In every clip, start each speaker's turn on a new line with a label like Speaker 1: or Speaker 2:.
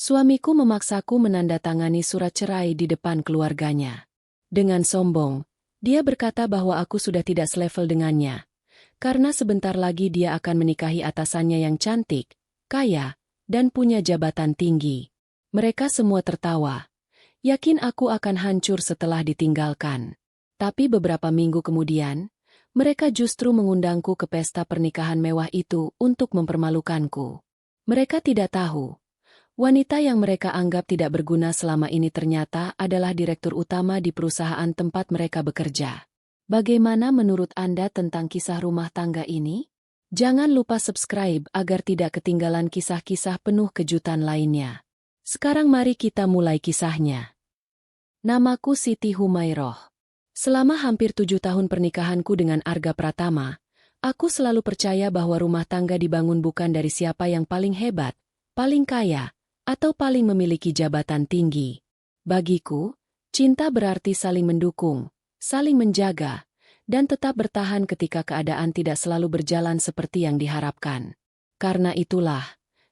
Speaker 1: Suamiku memaksaku menandatangani surat cerai di depan keluarganya. Dengan sombong, dia berkata bahwa aku sudah tidak selevel dengannya, karena sebentar lagi dia akan menikahi atasannya yang cantik, kaya, dan punya jabatan tinggi. Mereka semua tertawa. Yakin aku akan hancur setelah ditinggalkan. Tapi beberapa minggu kemudian, mereka justru mengundangku ke pesta pernikahan mewah itu untuk mempermalukanku. Mereka tidak tahu. Wanita yang mereka anggap tidak berguna selama ini ternyata adalah direktur utama di perusahaan tempat mereka bekerja. Bagaimana menurut Anda tentang kisah rumah tangga ini? Jangan lupa subscribe agar tidak ketinggalan kisah-kisah penuh kejutan lainnya. Sekarang mari kita mulai kisahnya. Namaku Siti Humairoh. Selama hampir 7 tahun pernikahanku dengan Arga Pratama, aku selalu percaya bahwa rumah tangga dibangun bukan dari siapa yang paling hebat, paling kaya, atau paling memiliki jabatan tinggi. Bagiku, cinta berarti saling mendukung, saling menjaga, dan tetap bertahan ketika keadaan tidak selalu berjalan seperti yang diharapkan. Karena itulah,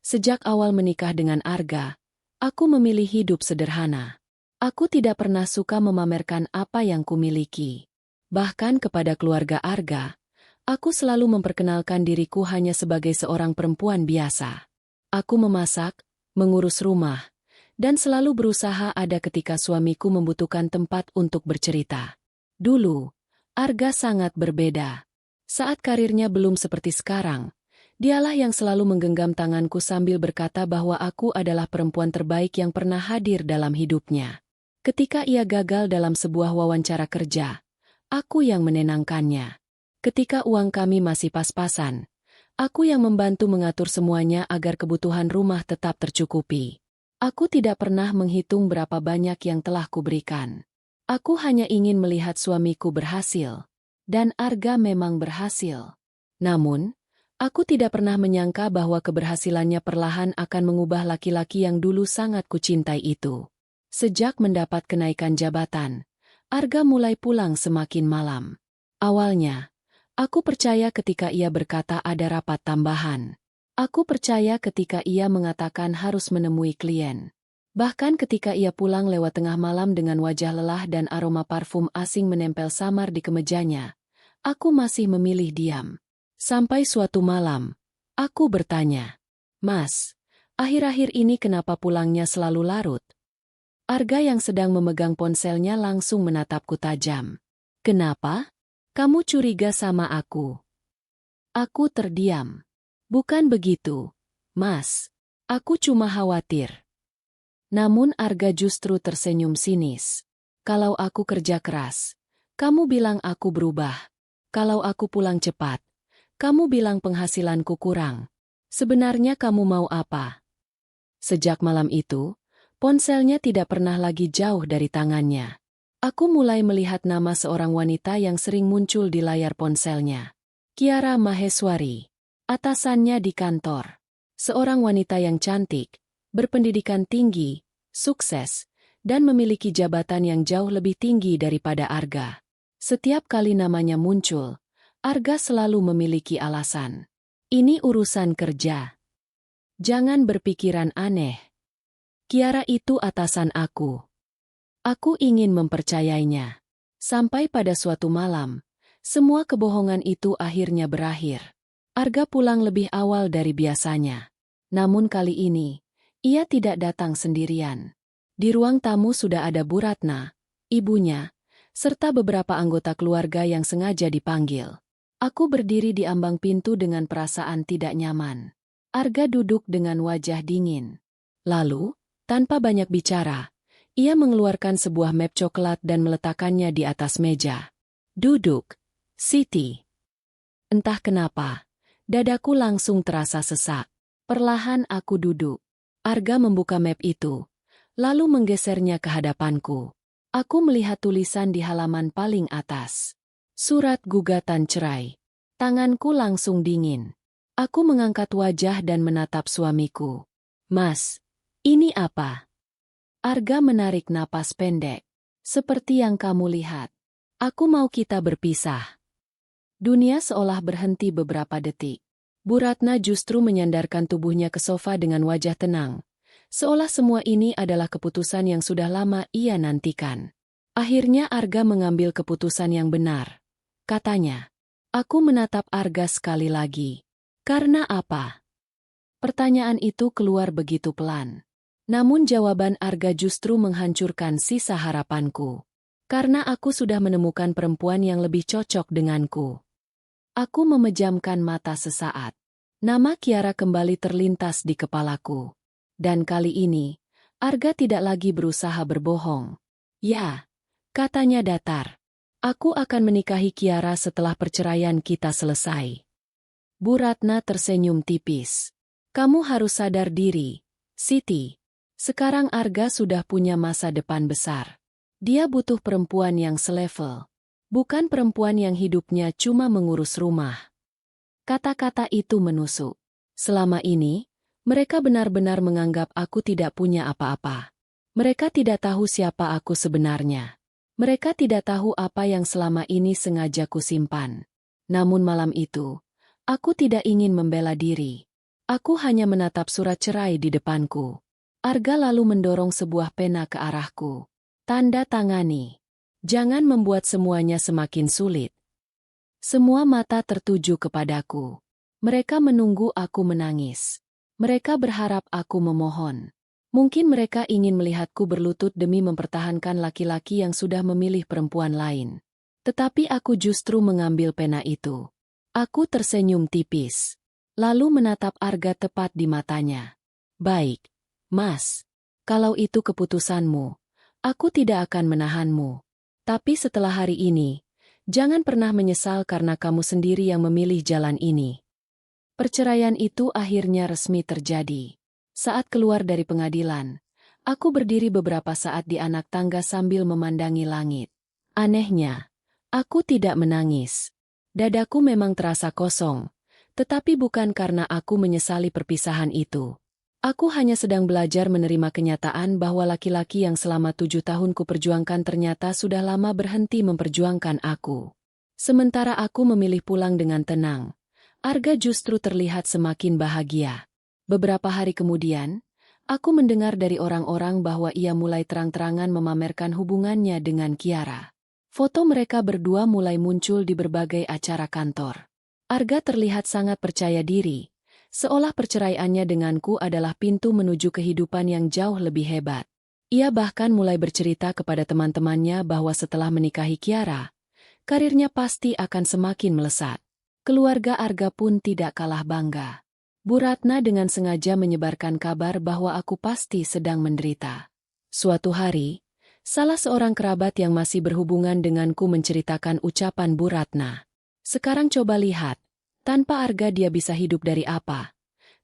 Speaker 1: sejak awal menikah dengan Arga, aku memilih hidup sederhana. Aku tidak pernah suka memamerkan apa yang kumiliki. Bahkan kepada keluarga Arga, aku selalu memperkenalkan diriku hanya sebagai seorang perempuan biasa. Aku memasak, mengurus rumah, dan selalu berusaha ada ketika suamiku membutuhkan tempat untuk bercerita. Dulu, Arga sangat berbeda. Saat karirnya belum seperti sekarang, dialah yang selalu menggenggam tanganku sambil berkata bahwa aku adalah perempuan terbaik yang pernah hadir dalam hidupnya. Ketika ia gagal dalam sebuah wawancara kerja, aku yang menenangkannya. Ketika uang kami masih pas-pasan, aku yang membantu mengatur semuanya agar kebutuhan rumah tetap tercukupi. Aku tidak pernah menghitung berapa banyak yang telah kuberikan. Aku hanya ingin melihat suamiku berhasil. Dan Arga memang berhasil. Namun, aku tidak pernah menyangka bahwa keberhasilannya perlahan akan mengubah laki-laki yang dulu sangat kucintai itu. Sejak mendapat kenaikan jabatan, Arga mulai pulang semakin malam. Awalnya, aku percaya ketika ia berkata ada rapat tambahan. Aku percaya ketika ia mengatakan harus menemui klien. Bahkan ketika ia pulang lewat tengah malam dengan wajah lelah dan aroma parfum asing menempel samar di kemejanya, aku masih memilih diam. Sampai suatu malam, aku bertanya, "Mas, akhir-akhir ini kenapa pulangnya selalu larut?" Arga yang sedang memegang ponselnya langsung menatapku tajam. "Kenapa? Kamu curiga sama aku?" Aku terdiam. "Bukan begitu, Mas. Aku cuma khawatir." Namun Arga justru tersenyum sinis. "Kalau aku kerja keras, kamu bilang aku berubah. Kalau aku pulang cepat, kamu bilang penghasilanku kurang. Sebenarnya kamu mau apa?" Sejak malam itu, ponselnya tidak pernah lagi jauh dari tangannya. Aku mulai melihat nama seorang wanita yang sering muncul di layar ponselnya. Kiara Maheswari. Atasannya di kantor. Seorang wanita yang cantik, berpendidikan tinggi, sukses, dan memiliki jabatan yang jauh lebih tinggi daripada Arga. Setiap kali namanya muncul, Arga selalu memiliki alasan. "Ini urusan kerja. Jangan berpikiran aneh. Kiara itu atasan aku. Aku ingin mempercayainya." Sampai pada suatu malam, semua kebohongan itu akhirnya berakhir. Arga pulang lebih awal dari biasanya. Namun kali ini, ia tidak datang sendirian. Di ruang tamu sudah ada Bu Ratna, ibunya, serta beberapa anggota keluarga yang sengaja dipanggil. Aku berdiri di ambang pintu dengan perasaan tidak nyaman. Arga duduk dengan wajah dingin. Lalu, tanpa banyak bicara, ia mengeluarkan sebuah map coklat dan meletakkannya di atas meja. "Duduk, Siti." Entah kenapa, dadaku langsung terasa sesak. Perlahan aku duduk. Arga membuka map itu, lalu menggesernya ke hadapanku. Aku melihat tulisan di halaman paling atas. Surat gugatan cerai. Tanganku langsung dingin. Aku mengangkat wajah dan menatap suamiku. "Mas, ini apa?" Arga menarik napas pendek. "Seperti yang kamu lihat. Aku mau kita berpisah." Dunia seolah berhenti beberapa detik. Bu Ratna justru menyandarkan tubuhnya ke sofa dengan wajah tenang, Seolah semua ini adalah keputusan yang sudah lama ia nantikan. Akhirnya Arga mengambil keputusan yang benar. Katanya. Aku menatap Arga sekali lagi. Karena apa? Pertanyaan itu keluar begitu pelan. Namun jawaban Arga justru menghancurkan sisa harapanku. Karena aku sudah menemukan perempuan yang lebih cocok denganku. Aku memejamkan mata sesaat. Nama Kiara kembali terlintas di kepalaku. Dan kali ini, Arga tidak lagi berusaha berbohong. Ya, katanya datar. Aku akan menikahi Kiara setelah perceraian kita selesai. Bu Ratna tersenyum tipis. Kamu harus sadar diri, Siti. Sekarang Arga sudah punya masa depan besar. Dia butuh perempuan yang selevel. Bukan perempuan yang hidupnya cuma mengurus rumah. Kata-kata itu menusuk. Selama ini, mereka benar-benar menganggap aku tidak punya apa-apa. Mereka tidak tahu siapa aku sebenarnya. Mereka tidak tahu apa yang selama ini sengaja kusimpan. Namun malam itu, aku tidak ingin membela diri. Aku hanya menatap surat cerai di depanku. Arga lalu mendorong sebuah pena ke arahku. Tanda tangani. Jangan membuat semuanya semakin sulit. Semua mata tertuju kepadaku. Mereka menunggu aku menangis. Mereka berharap aku memohon. Mungkin mereka ingin melihatku berlutut demi mempertahankan laki-laki yang sudah memilih perempuan lain. Tetapi aku justru mengambil pena itu. Aku tersenyum tipis. Lalu menatap Arga tepat di matanya. Baik. Mas, kalau itu keputusanmu, aku tidak akan menahanmu. Tapi setelah hari ini, jangan pernah menyesal karena kamu sendiri yang memilih jalan ini. Perceraian itu akhirnya resmi terjadi. Saat keluar dari pengadilan, aku berdiri beberapa saat di anak tangga sambil memandangi langit. Anehnya, aku tidak menangis. Dadaku memang terasa kosong, tetapi bukan karena aku menyesali perpisahan itu. Aku hanya sedang belajar menerima kenyataan bahwa laki-laki yang selama 7 tahun kuperjuangkan ternyata sudah lama berhenti memperjuangkan aku. Sementara aku memilih pulang dengan tenang, Arga justru terlihat semakin bahagia. Beberapa hari kemudian, aku mendengar dari orang-orang bahwa ia mulai terang-terangan memamerkan hubungannya dengan Kiara. Foto mereka berdua mulai muncul di berbagai acara kantor. Arga terlihat sangat percaya diri. Seolah perceraiannya denganku adalah pintu menuju kehidupan yang jauh lebih hebat. Ia bahkan mulai bercerita kepada teman-temannya bahwa setelah menikahi Kiara, karirnya pasti akan semakin melesat. Keluarga Arga pun tidak kalah bangga. Bu Ratna dengan sengaja menyebarkan kabar bahwa aku pasti sedang menderita. Suatu hari, salah seorang kerabat yang masih berhubungan denganku menceritakan ucapan Bu Ratna. Sekarang coba lihat. Tanpa Arga dia bisa hidup dari apa?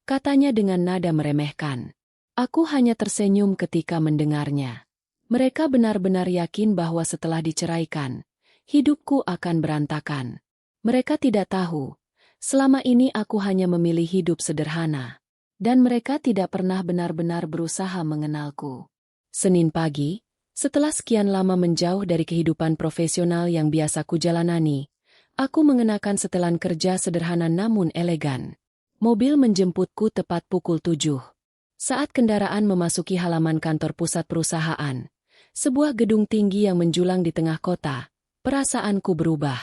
Speaker 1: Katanya dengan nada meremehkan. Aku hanya tersenyum ketika mendengarnya. Mereka benar-benar yakin bahwa setelah diceraikan, hidupku akan berantakan. Mereka tidak tahu, selama ini aku hanya memilih hidup sederhana. Dan mereka tidak pernah benar-benar berusaha mengenalku. Senin pagi, setelah sekian lama menjauh dari kehidupan profesional yang biasa kujalanani, aku mengenakan setelan kerja sederhana namun elegan. Mobil menjemputku tepat pukul 7. Saat kendaraan memasuki halaman kantor pusat perusahaan, sebuah gedung tinggi yang menjulang di tengah kota, perasaanku berubah.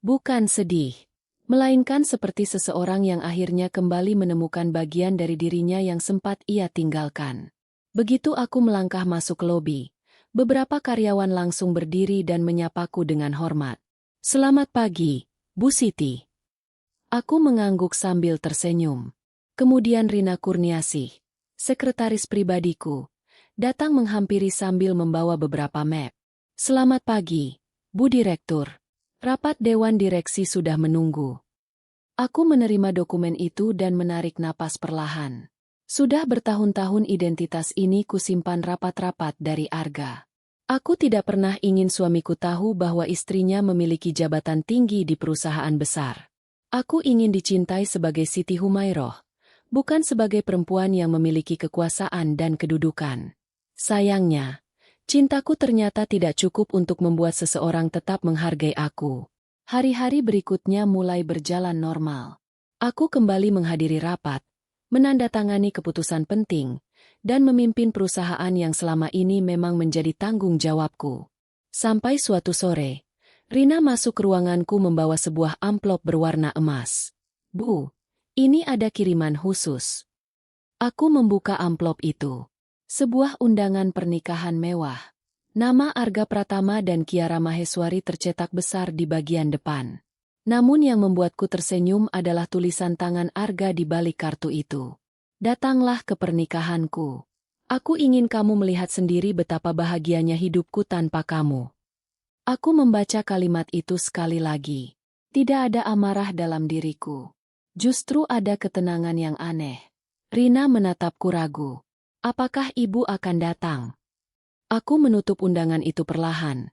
Speaker 1: Bukan sedih, melainkan seperti seseorang yang akhirnya kembali menemukan bagian dari dirinya yang sempat ia tinggalkan. Begitu aku melangkah masuk lobi, beberapa karyawan langsung berdiri dan menyapaku dengan hormat. Selamat pagi, Bu Siti. Aku mengangguk sambil tersenyum. Kemudian Rina Kurniasih, sekretaris pribadiku, datang menghampiri sambil membawa beberapa map. Selamat pagi, Bu Direktur. Rapat Dewan Direksi sudah menunggu. Aku menerima dokumen itu dan menarik napas perlahan. Sudah bertahun-tahun identitas ini kusimpan rapat-rapat dari Arga. Aku tidak pernah ingin suamiku tahu bahwa istrinya memiliki jabatan tinggi di perusahaan besar. Aku ingin dicintai sebagai Siti Humairoh, bukan sebagai perempuan yang memiliki kekuasaan dan kedudukan. Sayangnya, cintaku ternyata tidak cukup untuk membuat seseorang tetap menghargai aku. Hari-hari berikutnya mulai berjalan normal. Aku kembali menghadiri rapat, menandatangani keputusan penting, dan memimpin perusahaan yang selama ini memang menjadi tanggung jawabku. Sampai suatu sore, Rina masuk ke ruanganku membawa sebuah amplop berwarna emas. "Bu, ini ada kiriman khusus." Aku membuka amplop itu. Sebuah undangan pernikahan mewah. Nama Arga Pratama dan Kiara Maheswari tercetak besar di bagian depan. Namun yang membuatku tersenyum adalah tulisan tangan Arga di balik kartu itu. "Datanglah ke pernikahanku. Aku ingin kamu melihat sendiri betapa bahagianya hidupku tanpa kamu." Aku membaca kalimat itu sekali lagi. Tidak ada amarah dalam diriku. Justru ada ketenangan yang aneh. Rina menatapku ragu. "Apakah ibu akan datang?" Aku menutup undangan itu perlahan,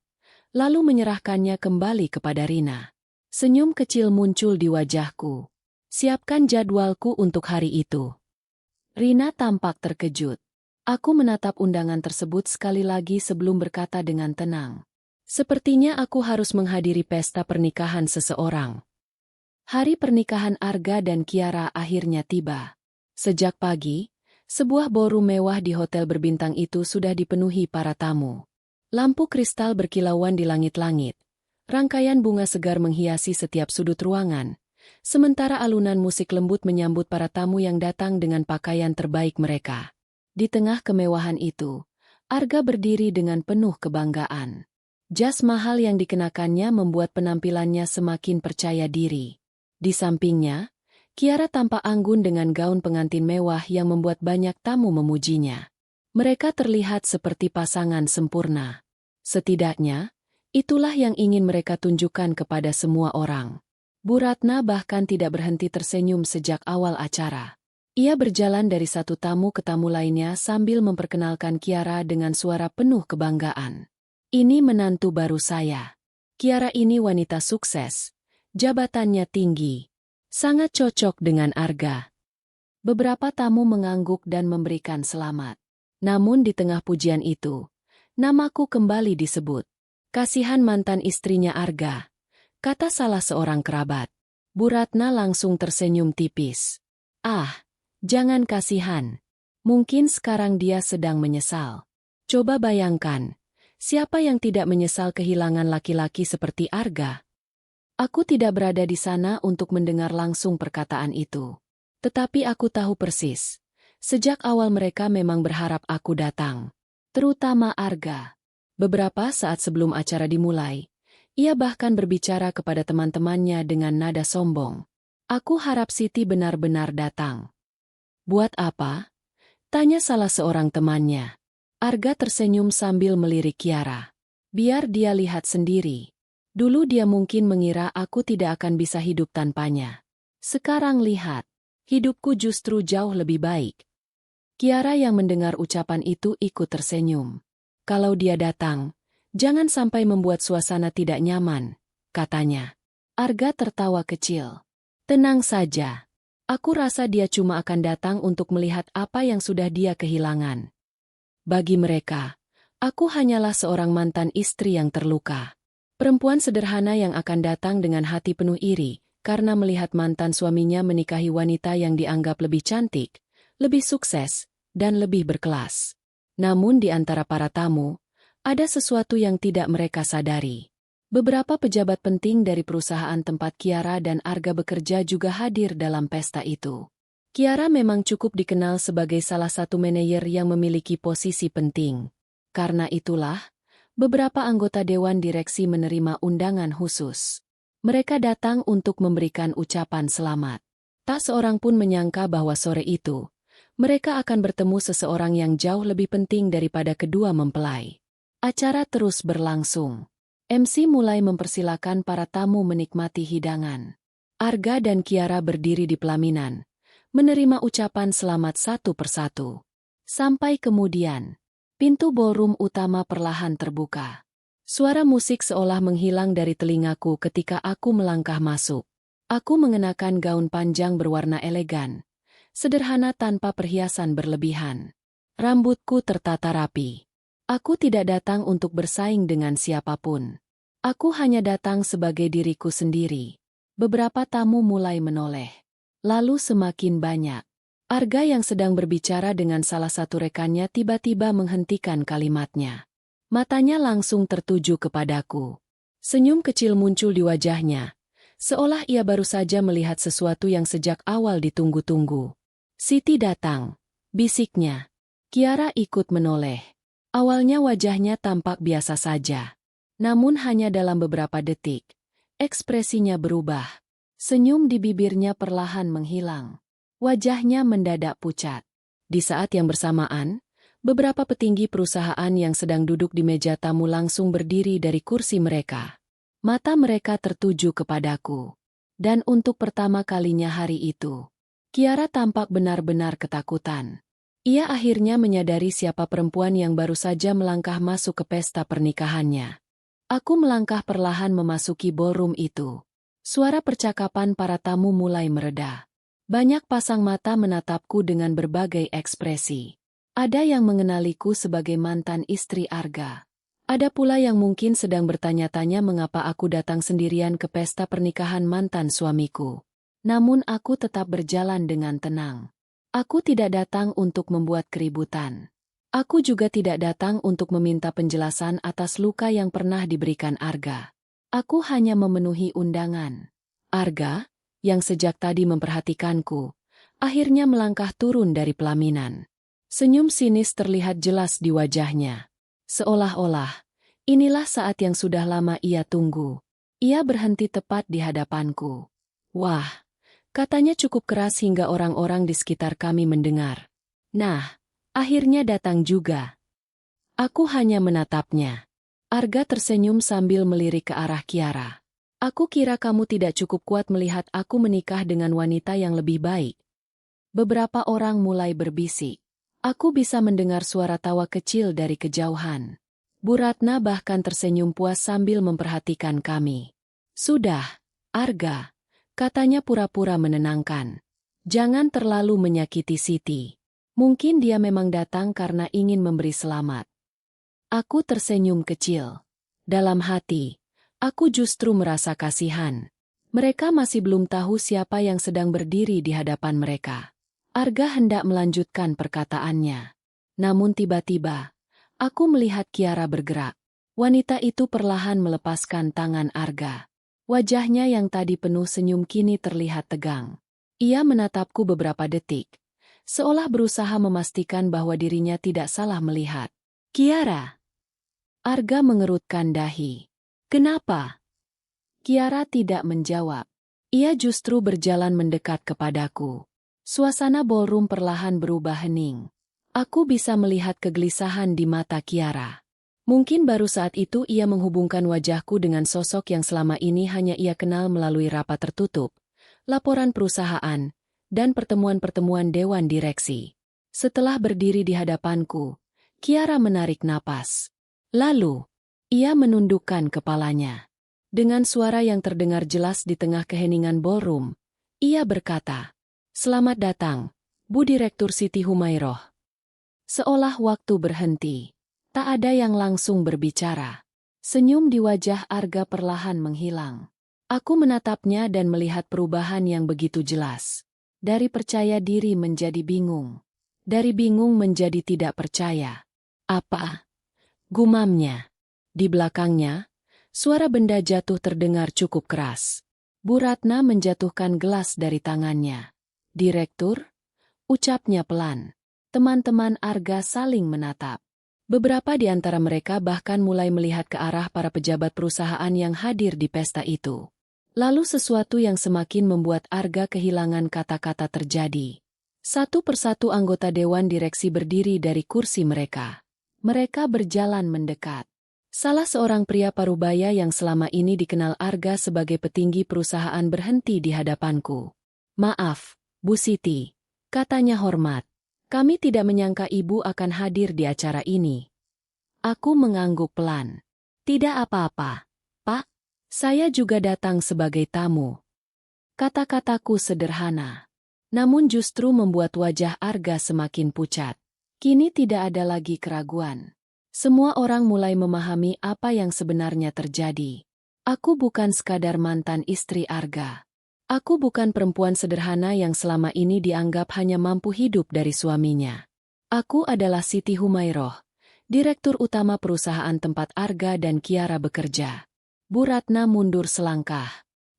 Speaker 1: lalu menyerahkannya kembali kepada Rina. Senyum kecil muncul di wajahku. "Siapkan jadwalku untuk hari itu." Rina tampak terkejut. Aku menatap undangan tersebut sekali lagi sebelum berkata dengan tenang. "Sepertinya aku harus menghadiri pesta pernikahan seseorang." Hari pernikahan Arga dan Kiara akhirnya tiba. Sejak pagi, sebuah ballroom mewah di hotel berbintang itu sudah dipenuhi para tamu. Lampu kristal berkilauan di langit-langit. Rangkaian bunga segar menghiasi setiap sudut ruangan. Sementara alunan musik lembut menyambut para tamu yang datang dengan pakaian terbaik mereka. Di tengah kemewahan itu, Arga berdiri dengan penuh kebanggaan. Jas mahal yang dikenakannya membuat penampilannya semakin percaya diri. Di sampingnya, Kiara tampak anggun dengan gaun pengantin mewah yang membuat banyak tamu memujinya. Mereka terlihat seperti pasangan sempurna. Setidaknya, itulah yang ingin mereka tunjukkan kepada semua orang. Bu Ratna bahkan tidak berhenti tersenyum sejak awal acara. Ia berjalan dari satu tamu ke tamu lainnya sambil memperkenalkan Kiara dengan suara penuh kebanggaan. "Ini menantu baru saya. Kiara ini wanita sukses. Jabatannya tinggi. Sangat cocok dengan Arga." Beberapa tamu mengangguk dan memberikan selamat. Namun di tengah pujian itu, namaku kembali disebut. "Kasihan mantan istrinya Arga," kata salah seorang kerabat. Bu Ratna langsung tersenyum tipis. "Ah, jangan kasihan. Mungkin sekarang dia sedang menyesal. Coba bayangkan, siapa yang tidak menyesal kehilangan laki-laki seperti Arga?" Aku tidak berada di sana untuk mendengar langsung perkataan itu. Tetapi aku tahu persis. Sejak awal mereka memang berharap aku datang. Terutama Arga. Beberapa saat sebelum acara dimulai, ia bahkan berbicara kepada teman-temannya dengan nada sombong. "Aku harap Siti benar-benar datang." "Buat apa?" tanya salah seorang temannya. Arga tersenyum sambil melirik Kiara. "Biar dia lihat sendiri. Dulu dia mungkin mengira aku tidak akan bisa hidup tanpanya. Sekarang lihat, hidupku justru jauh lebih baik." Kiara yang mendengar ucapan itu ikut tersenyum. "Kalau dia datang, jangan sampai membuat suasana tidak nyaman," katanya. Arga tertawa kecil. "Tenang saja. Aku rasa dia cuma akan datang untuk melihat apa yang sudah dia kehilangan. Bagi mereka, aku hanyalah seorang mantan istri yang terluka. Perempuan sederhana yang akan datang dengan hati penuh iri, karena melihat mantan suaminya menikahi wanita yang dianggap lebih cantik, lebih sukses, dan lebih berkelas. Namun di antara para tamu, ada sesuatu yang tidak mereka sadari. Beberapa pejabat penting dari perusahaan tempat Kiara dan Arga bekerja juga hadir dalam pesta itu. Kiara memang cukup dikenal sebagai salah satu manajer yang memiliki posisi penting. Karena itulah, beberapa anggota dewan direksi menerima undangan khusus. Mereka datang untuk memberikan ucapan selamat. Tak seorang pun menyangka bahwa sore itu, mereka akan bertemu seseorang yang jauh lebih penting daripada kedua mempelai. Acara terus berlangsung. MC mulai mempersilakan para tamu menikmati hidangan. Arga dan Kiara berdiri di pelaminan, menerima ucapan selamat satu persatu. Sampai kemudian, pintu ballroom utama perlahan terbuka. Suara musik seolah menghilang dari telingaku ketika aku melangkah masuk. Aku mengenakan gaun panjang berwarna elegan, sederhana tanpa perhiasan berlebihan. Rambutku tertata rapi. Aku tidak datang untuk bersaing dengan siapapun. Aku hanya datang sebagai diriku sendiri. Beberapa tamu mulai menoleh. Lalu semakin banyak. Arga yang sedang berbicara dengan salah satu rekannya tiba-tiba menghentikan kalimatnya. Matanya langsung tertuju kepadaku. Senyum kecil muncul di wajahnya, seolah ia baru saja melihat sesuatu yang sejak awal ditunggu-tunggu. Siti datang, bisiknya. Kiara ikut menoleh. Awalnya wajahnya tampak biasa saja. Namun hanya dalam beberapa detik, ekspresinya berubah. Senyum di bibirnya perlahan menghilang. Wajahnya mendadak pucat. Di saat yang bersamaan, beberapa petinggi perusahaan yang sedang duduk di meja tamu langsung berdiri dari kursi mereka. Mata mereka tertuju kepadaku. Dan untuk pertama kalinya hari itu, Kiara tampak benar-benar ketakutan. Ia akhirnya menyadari siapa perempuan yang baru saja melangkah masuk ke pesta pernikahannya. Aku melangkah perlahan memasuki ballroom itu. Suara percakapan para tamu mulai mereda. Banyak pasang mata menatapku dengan berbagai ekspresi. Ada yang mengenaliku sebagai mantan istri Arga. Ada pula yang mungkin sedang bertanya-tanya mengapa aku datang sendirian ke pesta pernikahan mantan suamiku. Namun aku tetap berjalan dengan tenang. Aku tidak datang untuk membuat keributan. Aku juga tidak datang untuk meminta penjelasan atas luka yang pernah diberikan Arga. Aku hanya memenuhi undangan. Arga, yang sejak tadi memperhatikanku, akhirnya melangkah turun dari pelaminan. Senyum sinis terlihat jelas di wajahnya. Seolah-olah, inilah saat yang sudah lama ia tunggu. Ia berhenti tepat di hadapanku. Wah, katanya cukup keras hingga orang-orang di sekitar kami mendengar. Nah, akhirnya datang juga. Aku hanya menatapnya. Arga tersenyum sambil melirik ke arah Kiara. Aku kira kamu tidak cukup kuat melihat aku menikah dengan wanita yang lebih baik. Beberapa orang mulai berbisik. Aku bisa mendengar suara tawa kecil dari kejauhan. Bu Ratna bahkan tersenyum puas sambil memperhatikan kami. Sudah, Arga, katanya pura-pura menenangkan. Jangan terlalu menyakiti Siti. Mungkin dia memang datang karena ingin memberi selamat. Aku tersenyum kecil. Dalam hati, aku justru merasa kasihan. Mereka masih belum tahu siapa yang sedang berdiri di hadapan mereka. Arga hendak melanjutkan perkataannya. Namun tiba-tiba, aku melihat Kiara bergerak. Wanita itu perlahan melepaskan tangan Arga. Wajahnya yang tadi penuh senyum kini terlihat tegang. Ia menatapku beberapa detik, seolah berusaha memastikan bahwa dirinya tidak salah melihat. Kiara. Arga mengerutkan dahi. Kenapa? Kiara tidak menjawab. Ia justru berjalan mendekat kepadaku. Suasana ballroom perlahan berubah hening. Aku bisa melihat kegelisahan di mata Kiara. Mungkin baru saat itu ia menghubungkan wajahku dengan sosok yang selama ini hanya ia kenal melalui rapat tertutup, laporan perusahaan, dan pertemuan-pertemuan dewan direksi. Setelah berdiri di hadapanku, Kiara menarik napas. Lalu, ia menundukkan kepalanya. Dengan suara yang terdengar jelas di tengah keheningan ballroom, ia berkata, "Selamat datang, Bu Direktur Siti Humairoh." Seolah waktu berhenti, tak ada yang langsung berbicara. Senyum di wajah Arga perlahan menghilang. Aku menatapnya dan melihat perubahan yang begitu jelas. Dari percaya diri menjadi bingung. Dari bingung menjadi tidak percaya. Apa? Gumamnya. Di belakangnya, suara benda jatuh terdengar cukup keras. Bu Ratna menjatuhkan gelas dari tangannya. "Direktur?" ucapnya pelan. Teman-teman Arga saling menatap. Beberapa di antara mereka bahkan mulai melihat ke arah para pejabat perusahaan yang hadir di pesta itu. Lalu sesuatu yang semakin membuat Arga kehilangan kata-kata terjadi. Satu persatu anggota dewan direksi berdiri dari kursi mereka. Mereka berjalan mendekat. Salah seorang pria parubaya yang selama ini dikenal Arga sebagai petinggi perusahaan berhenti di hadapanku. "Maaf, Bu Siti," katanya hormat. "Kami tidak menyangka Ibu akan hadir di acara ini." Aku mengangguk pelan. "Tidak apa-apa, Pak. Saya juga datang sebagai tamu." Kata-kataku sederhana. Namun justru membuat wajah Arga semakin pucat. Kini tidak ada lagi keraguan. Semua orang mulai memahami apa yang sebenarnya terjadi. Aku bukan sekadar mantan istri Arga. Aku bukan perempuan sederhana yang selama ini dianggap hanya mampu hidup dari suaminya. Aku adalah Siti Humairoh, Direktur Utama perusahaan tempat Arga dan Kiara bekerja. Bu Ratna mundur selangkah.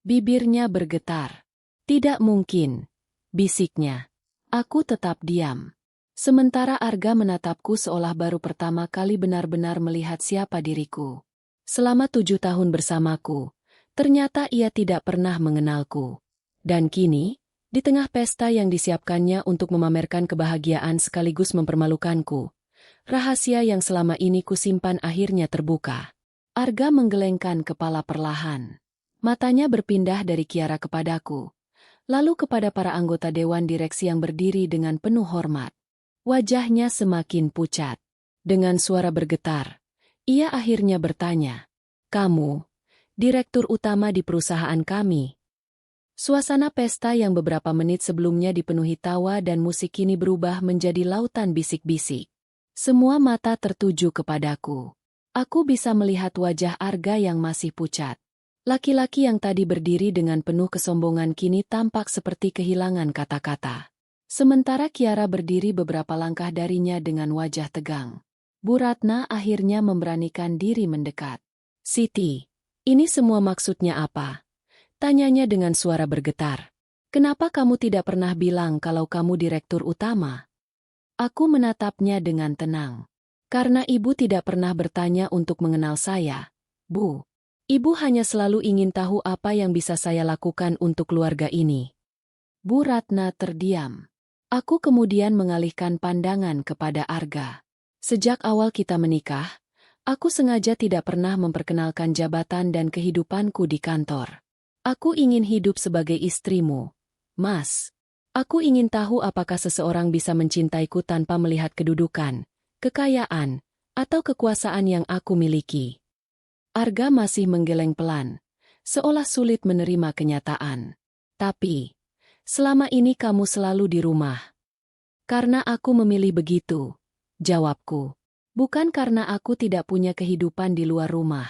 Speaker 1: Bibirnya bergetar. Tidak mungkin, bisiknya. Aku tetap diam. Sementara Arga menatapku seolah baru pertama kali benar-benar melihat siapa diriku. Selama 7 tahun bersamaku, ternyata ia tidak pernah mengenalku. Dan kini, di tengah pesta yang disiapkannya untuk memamerkan kebahagiaan sekaligus mempermalukanku, rahasia yang selama ini kusimpan akhirnya terbuka. Arga menggelengkan kepala perlahan. Matanya berpindah dari Kiara kepadaku, lalu kepada para anggota dewan direksi yang berdiri dengan penuh hormat. Wajahnya semakin pucat. Dengan suara bergetar, ia akhirnya bertanya, "Kamu, direktur utama di perusahaan kami?" Suasana pesta yang beberapa menit sebelumnya dipenuhi tawa dan musik kini berubah menjadi lautan bisik-bisik. Semua mata tertuju kepadaku. Aku bisa melihat wajah Arga yang masih pucat. Laki-laki yang tadi berdiri dengan penuh kesombongan kini tampak seperti kehilangan kata-kata. Sementara Kiara berdiri beberapa langkah darinya dengan wajah tegang. Bu Ratna akhirnya memberanikan diri mendekat. "Siti, ini semua maksudnya apa?" Tanyanya dengan suara bergetar. "Kenapa kamu tidak pernah bilang kalau kamu direktur utama?" Aku menatapnya dengan tenang. "Karena ibu tidak pernah bertanya untuk mengenal saya, Bu. Ibu hanya selalu ingin tahu apa yang bisa saya lakukan untuk keluarga ini." Bu Ratna terdiam. Aku kemudian mengalihkan pandangan kepada Arga. "Sejak awal kita menikah, aku sengaja tidak pernah memperkenalkan jabatan dan kehidupanku di kantor. Aku ingin hidup sebagai istrimu, Mas. Aku ingin tahu apakah seseorang bisa mencintaiku tanpa melihat kedudukan, kekayaan, atau kekuasaan yang aku miliki." Arga masih menggeleng pelan, seolah sulit menerima kenyataan. "Tapi, selama ini kamu selalu di rumah." "Karena aku memilih begitu," jawabku. "Bukan karena aku tidak punya kehidupan di luar rumah."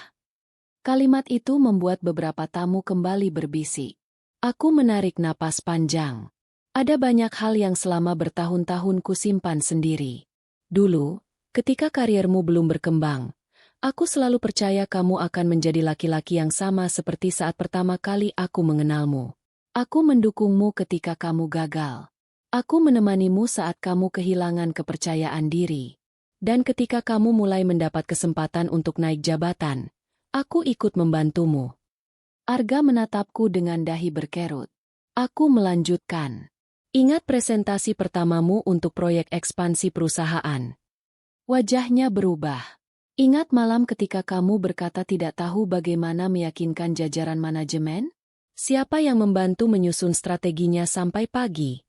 Speaker 1: Kalimat itu membuat beberapa tamu kembali berbisik. Aku menarik napas panjang. Ada banyak hal yang selama bertahun-tahun kusimpan sendiri. Dulu, ketika kariermu belum berkembang, aku selalu percaya kamu akan menjadi laki-laki yang sama seperti saat pertama kali aku mengenalmu. Aku mendukungmu ketika kamu gagal. Aku menemanimu saat kamu kehilangan kepercayaan diri. Dan ketika kamu mulai mendapat kesempatan untuk naik jabatan, aku ikut membantumu." Arga menatapku dengan dahi berkerut. Aku melanjutkan. "Ingat presentasi pertamamu untuk proyek ekspansi perusahaan?" Wajahnya berubah. "Ingat malam ketika kamu berkata tidak tahu bagaimana meyakinkan jajaran manajemen? Siapa yang membantu menyusun strateginya sampai pagi?"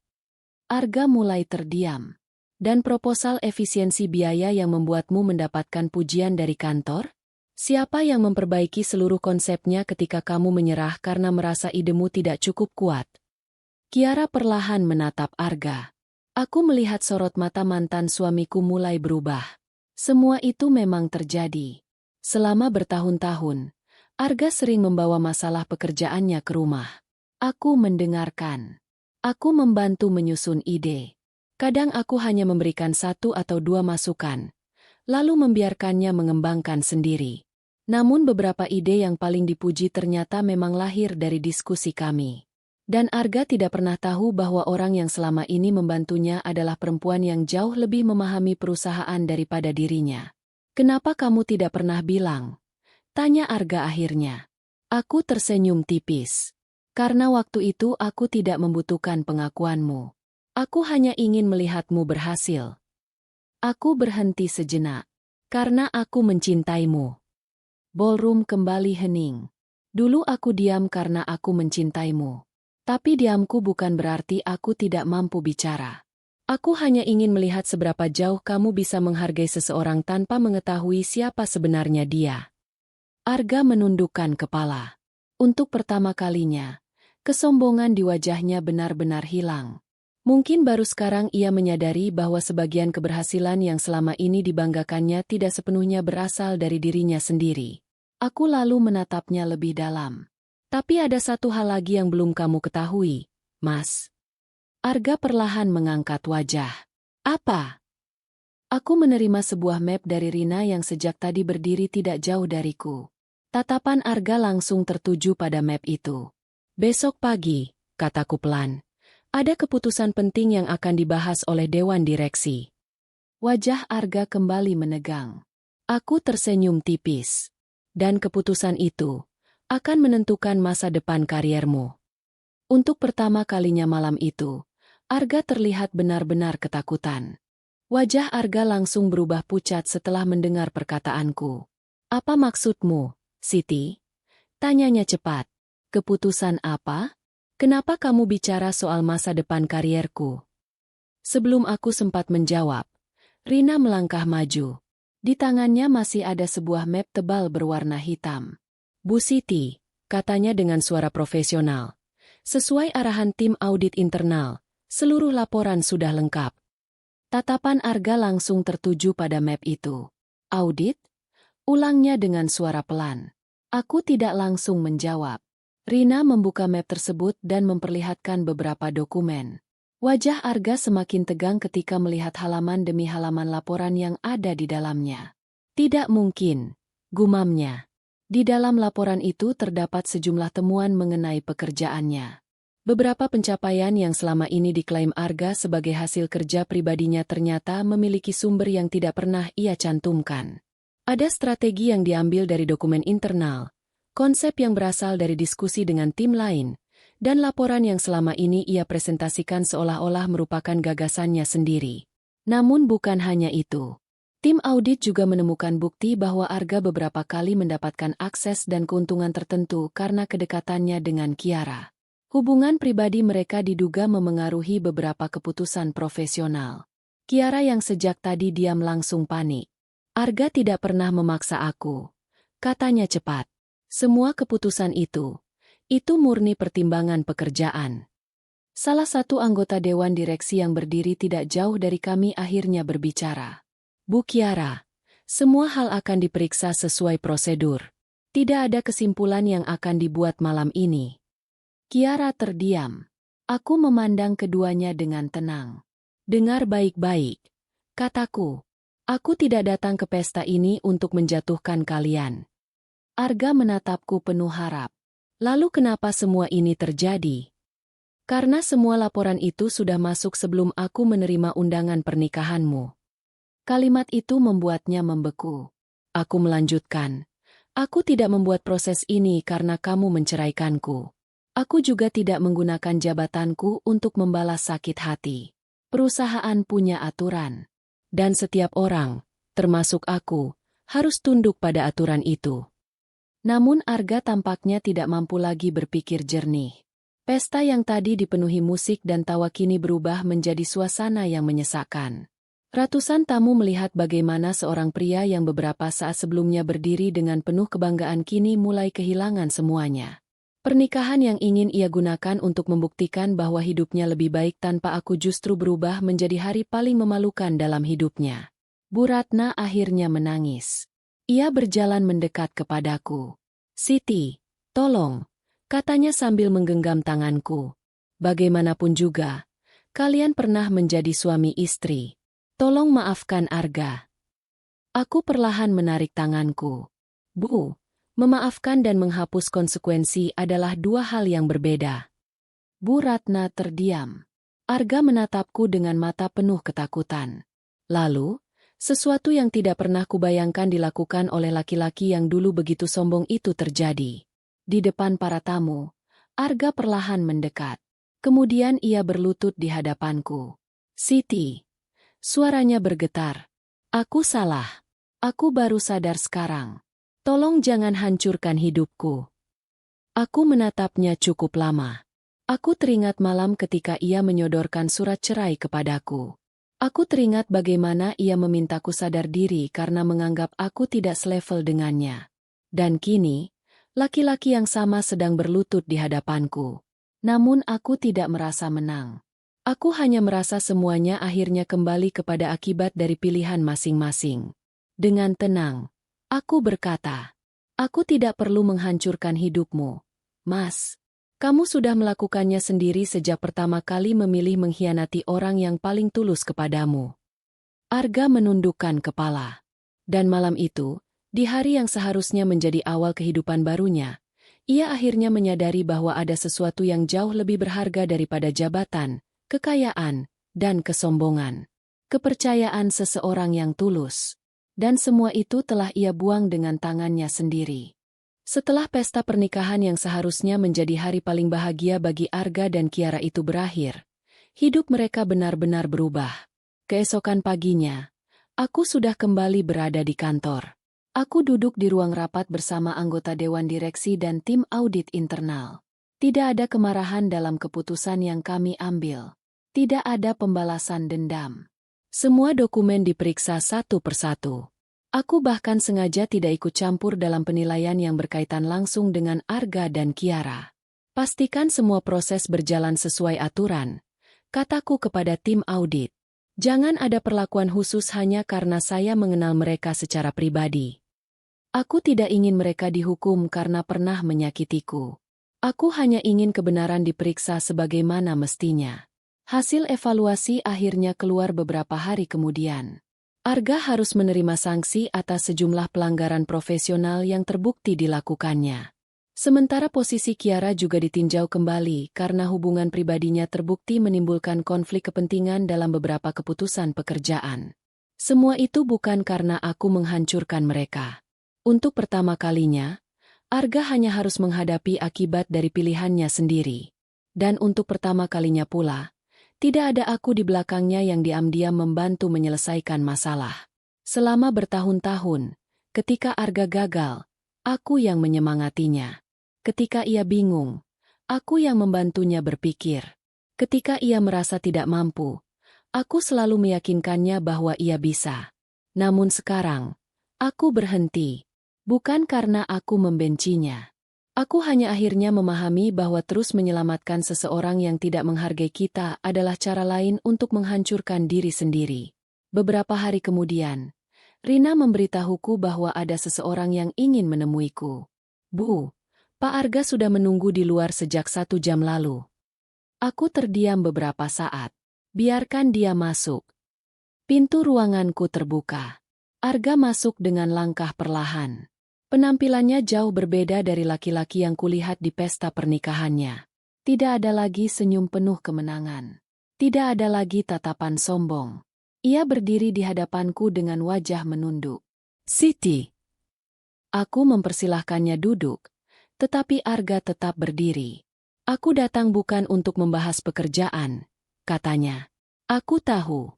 Speaker 1: Arga mulai terdiam. "Dan proposal efisiensi biaya yang membuatmu mendapatkan pujian dari kantor? Siapa yang memperbaiki seluruh konsepnya ketika kamu menyerah karena merasa idemu tidak cukup kuat?" Kiara perlahan menatap Arga. Aku melihat sorot mata mantan suamiku mulai berubah. Semua itu memang terjadi. Selama bertahun-tahun, Arga sering membawa masalah pekerjaannya ke rumah. Aku mendengarkan. Aku membantu menyusun ide. Kadang aku hanya memberikan 1 atau 2 masukan, lalu membiarkannya mengembangkan sendiri. Namun beberapa ide yang paling dipuji ternyata memang lahir dari diskusi kami. Dan Arga tidak pernah tahu bahwa orang yang selama ini membantunya adalah perempuan yang jauh lebih memahami perusahaan daripada dirinya. "Kenapa kamu tidak pernah bilang?" tanya Arga akhirnya. Aku tersenyum tipis. "Karena waktu itu aku tidak membutuhkan pengakuanmu. Aku hanya ingin melihatmu berhasil." Aku berhenti sejenak. "Karena aku mencintaimu." Ballroom kembali hening. Dulu aku diam karena aku mencintaimu. Tapi diamku bukan berarti aku tidak mampu bicara. Aku hanya ingin melihat seberapa jauh kamu bisa menghargai seseorang tanpa mengetahui siapa sebenarnya dia. Arga menundukkan kepala. Untuk pertama kalinya, kesombongan di wajahnya benar-benar hilang. Mungkin baru sekarang ia menyadari bahwa sebagian keberhasilan yang selama ini dibanggakannya tidak sepenuhnya berasal dari dirinya sendiri. Aku lalu menatapnya lebih dalam. Tapi ada satu hal lagi yang belum kamu ketahui, Mas. Arga perlahan mengangkat wajah. Apa? Aku menerima sebuah map dari Rina yang sejak tadi berdiri tidak jauh dariku. Tatapan Arga langsung tertuju pada map itu. Besok pagi, kataku pelan. Ada keputusan penting yang akan dibahas oleh Dewan Direksi. Wajah Arga kembali menegang. Aku tersenyum tipis. Dan keputusan itu akan menentukan masa depan kariermu. Untuk pertama kalinya malam itu, Arga terlihat benar-benar ketakutan. Wajah Arga langsung berubah pucat setelah mendengar perkataanku. Apa maksudmu, Siti? Tanyanya cepat. Keputusan apa? Kenapa kamu bicara soal masa depan karierku? Sebelum aku sempat menjawab, Rina melangkah maju. Di tangannya masih ada sebuah map tebal berwarna hitam. Bu Siti, katanya dengan suara profesional. Sesuai arahan tim audit internal, seluruh laporan sudah lengkap. Tatapan Arga langsung tertuju pada map itu. Audit? Ulangnya dengan suara pelan. Aku tidak langsung menjawab. Rina membuka map tersebut dan memperlihatkan beberapa dokumen. Wajah Arga semakin tegang ketika melihat halaman demi halaman laporan yang ada di dalamnya. Tidak mungkin, gumamnya. Di dalam laporan itu terdapat sejumlah temuan mengenai pekerjaannya. Beberapa pencapaian yang selama ini diklaim Arga sebagai hasil kerja pribadinya ternyata memiliki sumber yang tidak pernah ia cantumkan. Ada strategi yang diambil dari dokumen internal, konsep yang berasal dari diskusi dengan tim lain, dan laporan yang selama ini ia presentasikan seolah-olah merupakan gagasannya sendiri. Namun bukan hanya itu. Tim audit juga menemukan bukti bahwa Arga beberapa kali mendapatkan akses dan keuntungan tertentu karena kedekatannya dengan Kiara. Hubungan pribadi mereka diduga memengaruhi beberapa keputusan profesional. Kiara yang sejak tadi diam langsung panik. Arga tidak pernah memaksa aku, katanya cepat. Semua keputusan itu murni pertimbangan pekerjaan. Salah satu anggota Dewan Direksi yang berdiri tidak jauh dari kami akhirnya berbicara. Bu Kiara, semua hal akan diperiksa sesuai prosedur. Tidak ada kesimpulan yang akan dibuat malam ini. Kiara terdiam. Aku memandang keduanya dengan tenang. Dengar baik-baik, kataku. Aku tidak datang ke pesta ini untuk menjatuhkan kalian. Arga menatapku penuh harap. Lalu kenapa semua ini terjadi? Karena semua laporan itu sudah masuk sebelum aku menerima undangan pernikahanmu. Kalimat itu membuatnya membeku. Aku melanjutkan. Aku tidak membuat proses ini karena kamu menceraikanku. Aku juga tidak menggunakan jabatanku untuk membalas sakit hati. Perusahaan punya aturan. Dan setiap orang, termasuk aku, harus tunduk pada aturan itu. Namun Arga tampaknya tidak mampu lagi berpikir jernih. Pesta yang tadi dipenuhi musik dan tawa kini berubah menjadi suasana yang menyesakkan. Ratusan tamu melihat bagaimana seorang pria yang beberapa saat sebelumnya berdiri dengan penuh kebanggaan kini mulai kehilangan semuanya. Pernikahan yang ingin ia gunakan untuk membuktikan bahwa hidupnya lebih baik tanpa aku justru berubah menjadi hari paling memalukan dalam hidupnya. Bu Ratna akhirnya menangis. Ia berjalan mendekat kepadaku. Siti, tolong, katanya sambil menggenggam tanganku. Bagaimanapun juga, kalian pernah menjadi suami istri. Tolong maafkan Arga. Aku perlahan menarik tanganku. Bu, memaafkan dan menghapus konsekuensi adalah dua hal yang berbeda. Bu Ratna terdiam. Arga menatapku dengan mata penuh ketakutan. Lalu, sesuatu yang tidak pernah kubayangkan dilakukan oleh laki-laki yang dulu begitu sombong itu terjadi. Di depan para tamu, Arga perlahan mendekat. Kemudian ia berlutut di hadapanku. Siti. Suaranya bergetar. Aku salah. Aku baru sadar sekarang. Tolong jangan hancurkan hidupku. Aku menatapnya cukup lama. Aku teringat malam ketika ia menyodorkan surat cerai kepadaku. Aku teringat bagaimana ia memintaku sadar diri karena menganggap aku tidak selevel dengannya. Dan kini, laki-laki yang sama sedang berlutut di hadapanku. Namun aku tidak merasa menang. Aku hanya merasa semuanya akhirnya kembali kepada akibat dari pilihan masing-masing. Dengan tenang, aku berkata, aku tidak perlu menghancurkan hidupmu. Mas, kamu sudah melakukannya sendiri sejak pertama kali memilih mengkhianati orang yang paling tulus kepadamu. Arga menundukkan kepala. Dan malam itu, di hari yang seharusnya menjadi awal kehidupan barunya, ia akhirnya menyadari bahwa ada sesuatu yang jauh lebih berharga daripada jabatan, kekayaan, dan kesombongan. Kepercayaan seseorang yang tulus. Dan semua itu telah ia buang dengan tangannya sendiri. Setelah pesta pernikahan yang seharusnya menjadi hari paling bahagia bagi Arga dan Kiara itu berakhir, hidup mereka benar-benar berubah. Keesokan paginya, aku sudah kembali berada di kantor. Aku duduk di ruang rapat bersama anggota Dewan Direksi dan tim audit internal. Tidak ada kemarahan dalam keputusan yang kami ambil. Tidak ada pembalasan dendam. Semua dokumen diperiksa satu persatu. Aku bahkan sengaja tidak ikut campur dalam penilaian yang berkaitan langsung dengan Arga dan Kiara. Pastikan semua proses berjalan sesuai aturan, kataku kepada tim audit. Jangan ada perlakuan khusus hanya karena saya mengenal mereka secara pribadi. Aku tidak ingin mereka dihukum karena pernah menyakitiku. Aku hanya ingin kebenaran diperiksa sebagaimana mestinya. Hasil evaluasi akhirnya keluar beberapa hari kemudian. Arga harus menerima sanksi atas sejumlah pelanggaran profesional yang terbukti dilakukannya. Sementara posisi Kiara juga ditinjau kembali karena hubungan pribadinya terbukti menimbulkan konflik kepentingan dalam beberapa keputusan pekerjaan. Semua itu bukan karena aku menghancurkan mereka. Untuk pertama kalinya, Arga hanya harus menghadapi akibat dari pilihannya sendiri. Dan untuk pertama kalinya pula, tidak ada aku di belakangnya yang diam-diam membantu menyelesaikan masalah. Selama bertahun-tahun, ketika Arga gagal, aku yang menyemangatinya. Ketika ia bingung, aku yang membantunya berpikir. Ketika ia merasa tidak mampu, aku selalu meyakinkannya bahwa ia bisa. Namun sekarang, aku berhenti. Bukan karena aku membencinya. Aku hanya akhirnya memahami bahwa terus menyelamatkan seseorang yang tidak menghargai kita adalah cara lain untuk menghancurkan diri sendiri. Beberapa hari kemudian, Rina memberitahuku bahwa ada seseorang yang ingin menemuiku. Bu, Pak Arga sudah menunggu di luar sejak 1 jam lalu. Aku terdiam beberapa saat. Biarkan dia masuk. Pintu ruanganku terbuka. Arga masuk dengan langkah perlahan. Penampilannya jauh berbeda dari laki-laki yang kulihat di pesta pernikahannya. Tidak ada lagi senyum penuh kemenangan. Tidak ada lagi tatapan sombong. Ia berdiri di hadapanku dengan wajah menunduk. Siti. Aku mempersilahkannya duduk, tetapi Arga tetap berdiri. Aku datang bukan untuk membahas pekerjaan, katanya. Aku tahu.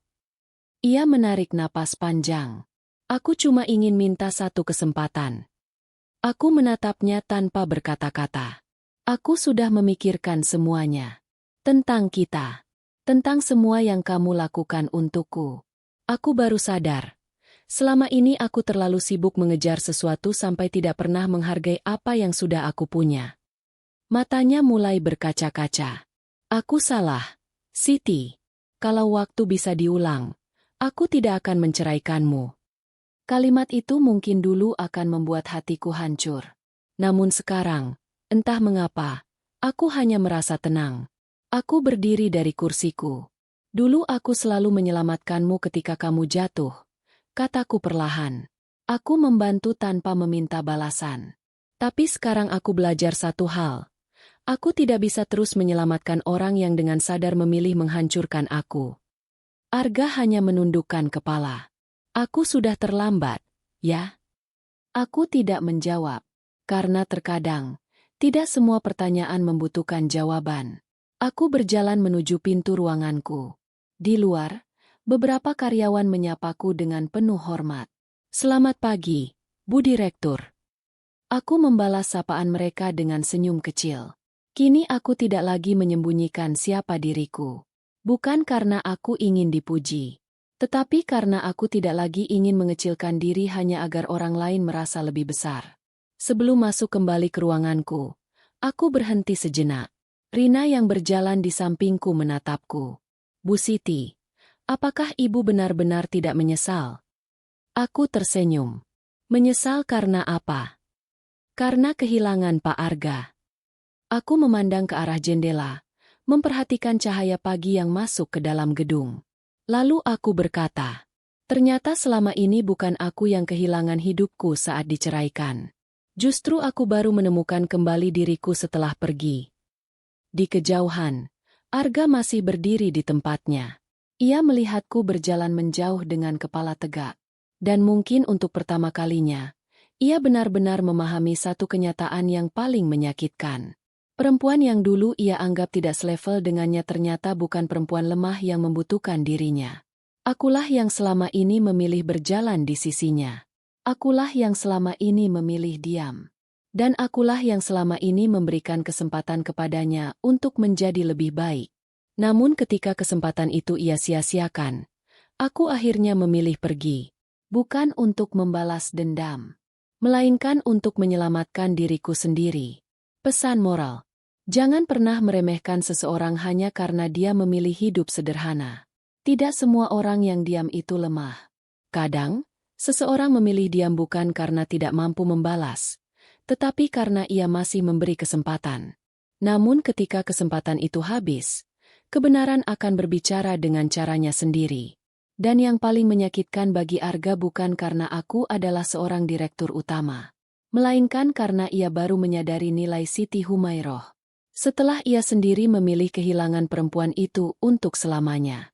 Speaker 1: Ia menarik napas panjang. Aku cuma ingin minta satu kesempatan. Aku menatapnya tanpa berkata-kata. Aku sudah memikirkan semuanya. Tentang kita. Tentang semua yang kamu lakukan untukku. Aku baru sadar. Selama ini aku terlalu sibuk mengejar sesuatu sampai tidak pernah menghargai apa yang sudah aku punya. Matanya mulai berkaca-kaca. Aku salah, Siti. Kalau waktu bisa diulang, aku tidak akan menceraikanmu. Kalimat itu mungkin dulu akan membuat hatiku hancur. Namun sekarang, entah mengapa, aku hanya merasa tenang. Aku berdiri dari kursiku. Dulu aku selalu menyelamatkanmu ketika kamu jatuh, kataku perlahan. Aku membantu tanpa meminta balasan. Tapi sekarang aku belajar satu hal. Aku tidak bisa terus menyelamatkan orang yang dengan sadar memilih menghancurkan aku. Arga hanya menundukkan kepala. Aku sudah terlambat, ya? Aku tidak menjawab. Karena terkadang, tidak semua pertanyaan membutuhkan jawaban. Aku berjalan menuju pintu ruanganku. Di luar, beberapa karyawan menyapaku dengan penuh hormat. Selamat pagi, Bu Direktur. Aku membalas sapaan mereka dengan senyum kecil. Kini aku tidak lagi menyembunyikan siapa diriku. Bukan karena aku ingin dipuji. Tetapi karena aku tidak lagi ingin mengecilkan diri hanya agar orang lain merasa lebih besar. Sebelum masuk kembali ke ruanganku, aku berhenti sejenak. Rina yang berjalan di sampingku menatapku. Bu Siti, apakah ibu benar-benar tidak menyesal? Aku tersenyum. Menyesal karena apa? Karena kehilangan Pak Arga. Aku memandang ke arah jendela, memperhatikan cahaya pagi yang masuk ke dalam gedung. Lalu aku berkata, ternyata selama ini bukan aku yang kehilangan hidupku saat diceraikan. Justru aku baru menemukan kembali diriku setelah pergi. Di kejauhan, Arga masih berdiri di tempatnya. Ia melihatku berjalan menjauh dengan kepala tegak. Dan mungkin untuk pertama kalinya, ia benar-benar memahami satu kenyataan yang paling menyakitkan. Perempuan yang dulu ia anggap tidak selevel dengannya ternyata bukan perempuan lemah yang membutuhkan dirinya. Akulah yang selama ini memilih berjalan di sisinya. Akulah yang selama ini memilih diam. Dan akulah yang selama ini memberikan kesempatan kepadanya untuk menjadi lebih baik. Namun ketika kesempatan itu ia sia-siakan, aku akhirnya memilih pergi. Bukan untuk membalas dendam, melainkan untuk menyelamatkan diriku sendiri. Pesan moral: jangan pernah meremehkan seseorang hanya karena dia memilih hidup sederhana. Tidak semua orang yang diam itu lemah. Kadang, seseorang memilih diam bukan karena tidak mampu membalas, tetapi karena ia masih memberi kesempatan. Namun ketika kesempatan itu habis, kebenaran akan berbicara dengan caranya sendiri. Dan yang paling menyakitkan bagi Arga bukan karena aku adalah seorang direktur utama, melainkan karena ia baru menyadari nilai Siti Humairoh. Setelah ia sendiri memilih kehilangan perempuan itu untuk selamanya.